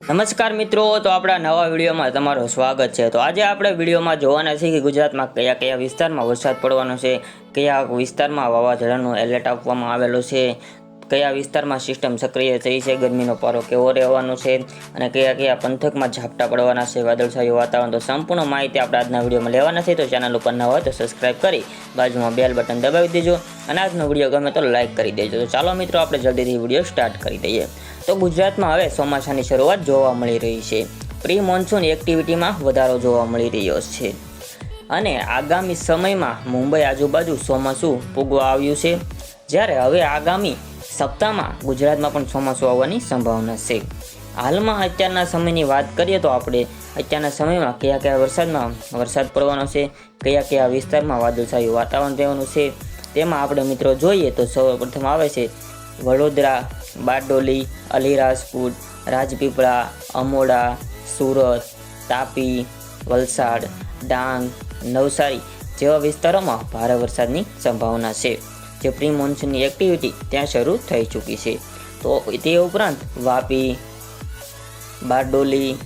નમસ્કાર મિત્રો, તો આપણા નવા વિડીયોમાં તમારું સ્વાગત છે। તો આજે આપણે વિડીયોમાં જોવાના છીએ કે ગુજરાતમાં કયા કયા વિસ્તારમાં વરસાદ પડવાનો છે, કયા વિસ્તારમાં વાવાઝોડાનું એલર્ટ આપવામાં આવેલું છે, કયા વિસ્તારમાં સિસ્ટમ સક્રિય થઈ છે, ગરમીનો પારો કેવો રહેવાનો છે અને કયા કયા પંથકમાં ઝાપટા પડવાના છે, વાદળછાયું વાતાવરણ। તો સંપૂર્ણ માહિતી આપણે આજના વિડીયોમાં લેવાના છે। તો ચેનલ ઉપર ન હોય તો સબસ્ક્રાઇબ કરી બાજુમાં બેલ બટન દબાવી દેજો અને આજનો વિડીયો ગમે તો લાઇક કરી દેજો। તો ચાલો મિત્રો, આપણે જલ્દીથી વિડીયો સ્ટાર્ટ કરી દઈએ। તો ગુજરાતમાં હવે ચોમાસાની શરૂઆત જોવા મળી રહી છે। પ્રી મોન્સૂન એક્ટિવિટીમાં વધારો જોવા મળી રહ્યો છે અને આગામી સમયમાં મુંબઈ આજુબાજુ ચોમાસું પૂગવા આવ્યું છે, જ્યારે હવે આગામી સપ્તાહમાં ગુજરાતમાં પણ ચોમાસું આવવાની સંભાવના છે। હાલમાં અત્યારના સમયની વાત કરીએ તો આપણે અત્યારના સમયમાં કયા કયા વરસાદ પડવાનો છે, કયા કયા વિસ્તારમાં વાદળછાયું વાતાવરણ રહેવાનું છે, તેમાં આપણે મિત્રો જોઈએ તો સૌપ્રથમ આવે છે વડોદરા, બારડોલી, અલીરાજપુર, રાજપીપળા, અમોડા, સુરત, તાપી, વલસાડ, ડાંગ, નવસારી જેવા વિસ્તારોમાં ભારે વરસાદની સંભાવના છે, જે પ્રી મોન્સૂનની એક્ટિવિટી ત્યાં શરૂ થઈ ચૂકી છે। તો તે ઉપરાંત વાપી, બારડોલી,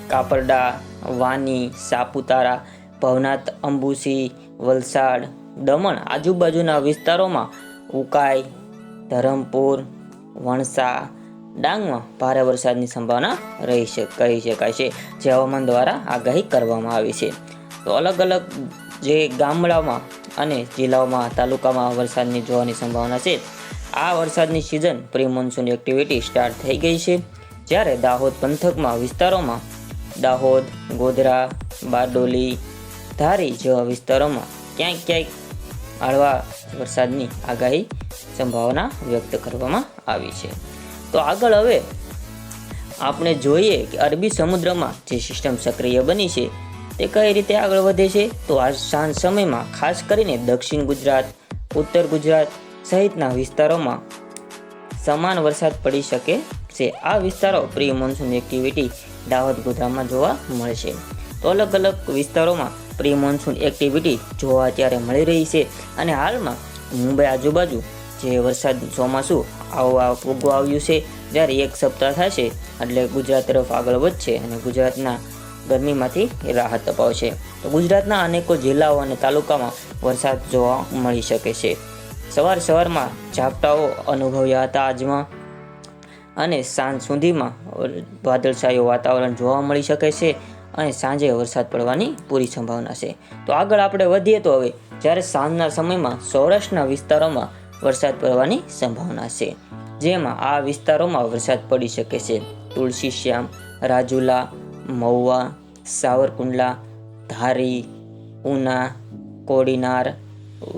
કાપરડા, વાની, સાપુતારા, ભવનાથ, અંબુસી, વલસાડ, દમણ આજુબાજુના વિસ્તારોમાં ઉકાઈ, ધરમપુર, વણસા, ડાંગમાં ભારે વરસાદની સંભાવના કહી શકાય છે, જે હવામાન દ્વારા આગાહી કરવામાં આવી છે। તો અલગ અલગ જે ગામડામાં અને જિલ્લાઓમાં, તાલુકામાં વરસાદની જોવાની સંભાવના છે। આ વરસાદની season pre monsoon activity start થઈ ગઈ છે, જ્યારે દાહોદ પંથકમાં વિસ્તારોમાં દાહોદ, ગોધરા, બારડોલી, ધારી જેવા વિસ્તારોમાં ક્યાંક હળવા વરસાદની આગાહી સંભાવના વ્યક્ત કરવામાં આવી છે। તો આગળ હવે આપણે જોઈએ કે અરબી સમુદ્રમાં જે સિસ્ટમ સક્રિય બની છે તે કઈ રીતે આગળ વધે છે। તો આજ સાંજ સમયમાં ખાસ કરીને દક્ષિણ ગુજરાત, ઉત્તર ગુજરાત સહિતના વિસ્તારોમાં સમાન વરસાદ પડી શકે છે। આ વિસ્તારો પ્રી મોન્સૂન એક્ટિવિટી દાહોદ, ગોધરામાં જોવા મળશે। તો અલગ અલગ વિસ્તારોમાં પ્રી મોન્સૂન એક્ટિવિટી જોવા અત્યારે મળી રહી છે અને હાલમાં મુંબઈ આજુબાજુ જે વરસાદ ચોમાસું પૂગવા આવ્યું છે, જ્યારે એક સપ્તાહ થશે એટલે ગુજરાત તરફ આગળ વધશે અને ગુજરાતના ગરમીમાંથી રાહત અપાવશે। તો ગુજરાતના અનેકો જિલ્લાઓ અને તાલુકામાં વરસાદ જોવા મળી શકે છે। સવારમાં ઝાપટાઓ અનુભવ્યા હતા આજમાં, અને સાંજ સુધીમાં વાદળછાયું વાતાવરણ જોવા મળી શકે છે અને સાંજે વરસાદ પડવાની પૂરી સંભાવના છે। તો આગળ આપણે વધીએ તો હવે જ્યારે સાંજના સમયમાં સૌરાષ્ટ્રના વિસ્તારોમાં વરસાદ પડવાની સંભાવના છે, જેમાં આ વિસ્તારોમાં વરસાદ પડી શકે છે તુલસીશ્યામ, રાજુલા, મહુવા, સાવરકુંડલા, ધારી, ઉના, કોડીનાર,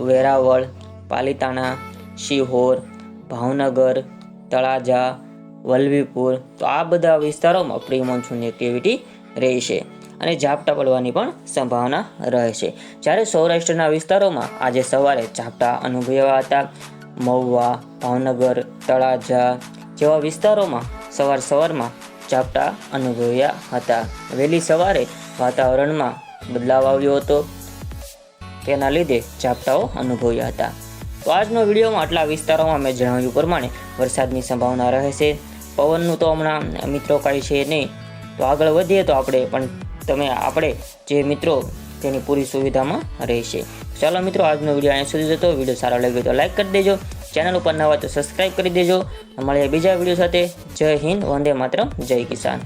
વેરાવળ, પાલીતાણા, શિહોર, ભાવનગર, તળાજા, વલભીપુર। તો આ બધા વિસ્તારોમાં પ્રી મોન્સૂન એક્ટિવિટી રહેશે અને ઝાપટા પડવાની પણ સંભાવના રહેશે, જ્યારે સૌરાષ્ટ્રના વિસ્તારોમાં આજે સવારે ઝાપટા અનુભવ્યા હતા। મહુવા, ભાવનગર, તળાજા જેવા વિસ્તારોમાં સવારમાં ઝાપટા અનુભવ્યા હતા। વહેલી સવારે વાતાવરણમાં બદલાવ આવ્યો હતો, તેના લીધે ઝાપટાઓ અનુભવ્યા હતા। તો આજનો વિડીયોમાં આટલા વિસ્તારોમાં મેં જણાવ્યું પ્રમાણે વરસાદની સંભાવના રહેશે। પવનનું તો હમણાં મિત્રો કાંઈ છે નહીં, તો આગળ વધીએ તો આપણે જે મિત્રો તેની પૂરી સુવિધામાં રહેશે। ચાલો મિત્રો, આજનો વિડીયો અહીંયા સુધી હતો। વિડીયો સારો લાગ્યો તો લાઈક કરી દેજો, ચેનલ ઉપર નવા હોય તો સબસ્ક્રાઈબ કરી દેજો। મળીએ બીજા વિડીયો સાથે। જય હિન્દ, વંદે માતરમ, જય કિસાન।